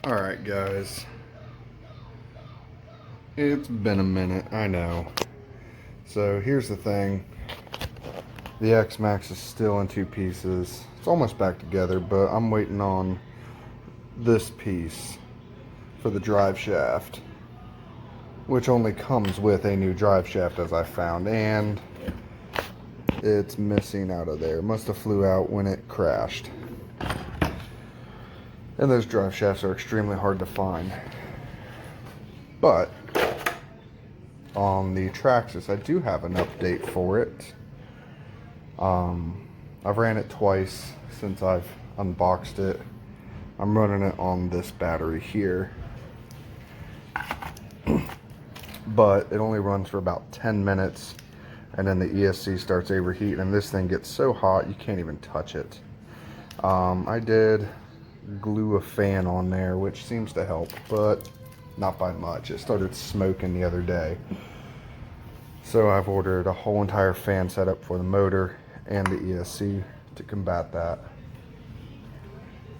Alright guys, it's been a minute, I know. So here's the thing, the x-maxx is still in two pieces. It's almost back together, but I'm waiting on this piece for the drive shaft, which only comes with a new drive shaft as I found, and it's missing out of there. It must have flew out when it crashed. And those drive shafts are extremely hard to find. But on the Traxxas, I do have an update for it. I've ran it twice since I've unboxed it. I'm running it on this battery here. But it only runs for about 10 minutes. And then the ESC starts overheating. And this thing gets so hot, you can't even touch it. I did glue a fan on there, which seems to help, but not by much. It started smoking the other day, so I've ordered a whole entire fan setup for the motor and the ESC to combat that.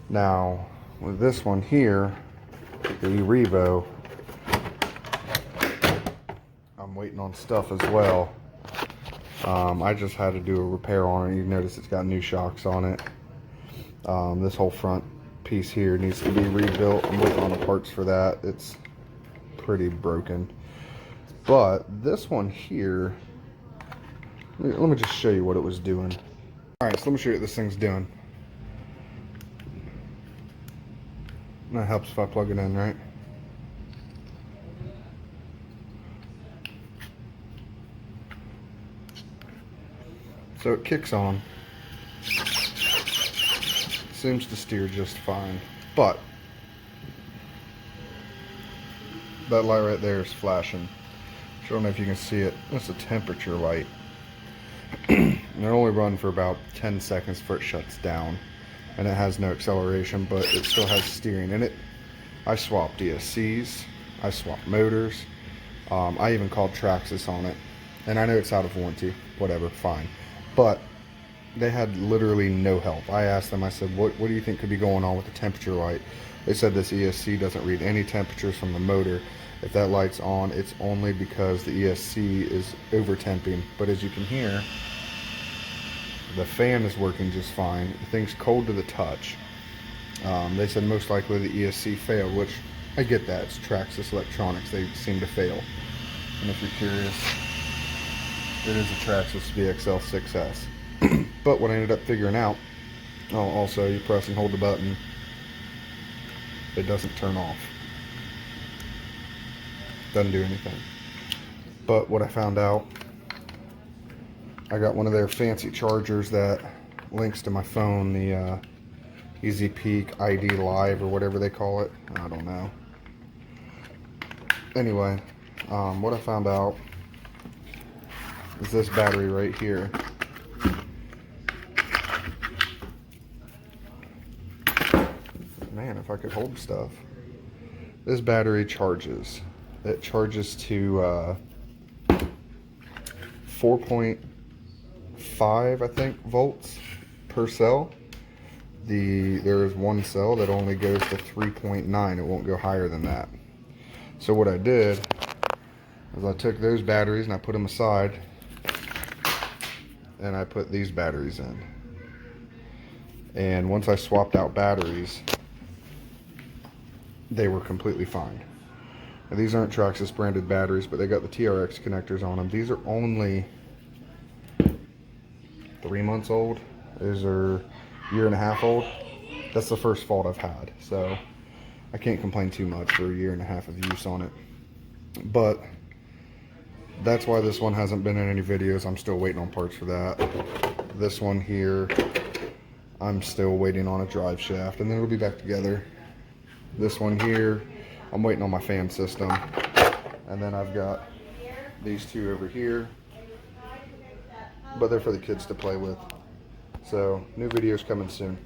Now with this one here, the e-revoe, I'm waiting on stuff as well. I just had to do a repair on it. You notice it's got new shocks on it. This whole front piece here needs to be rebuilt. I'm waiting on the parts for that. It's pretty broken. But this one here, let me just show you what it was doing. Alright, so let me show you what this thing's doing. That helps if I plug it in, right? So it kicks on. Seems to steer just fine, but that light right there is flashing. I don't know if you can see it. That's a temperature light. And it only runs for about 10 seconds before it shuts down, and it has no acceleration, but it still has steering in it. I swapped ESCs, I swapped motors, I even called Traxxas on it, and I know it's out of warranty, whatever, fine, but they had literally no help. I asked them, I said, what do you think could be going on with the temperature light? They said this ESC doesn't read any temperatures from the motor. If that light's on, it's only because the ESC is over temping. But as you can hear, the fan is working just fine. The thing's cold to the touch. They said most likely the ESC failed, which I get that. It's Traxxas electronics. They seem to fail. And if you're curious, it is a Traxxas VXL6S. But what I ended up figuring out, also you press and hold the button, it doesn't turn off. Doesn't do anything. But what I found out, I got one of their fancy chargers that links to my phone, the Easy Peak ID Live or whatever they call it. I don't know. Anyway, what I found out is this battery right here. Man, if I could hold stuff. This battery charges. It charges to 4.5, I think, volts per cell. There is one cell that only goes to 3.9. It won't go higher than that. So what I did is I took those batteries and I put them aside, and I put these batteries in. And once I swapped out batteries, they were completely fine. Now, these aren't Traxxas branded batteries, but they got the TRX connectors on them. These are only 3 months old. These are 1.5 years old. That's the first fault I've had, so I can't complain too much for 1.5 years of use on it. But that's why this one hasn't been in any videos. I'm still waiting on parts for that. This one here, I'm still waiting on a drive shaft, and then it'll be back together. This one here, I'm waiting on my fan system. And then I've got these two over here, but they're for the kids to play with. So new videos coming soon.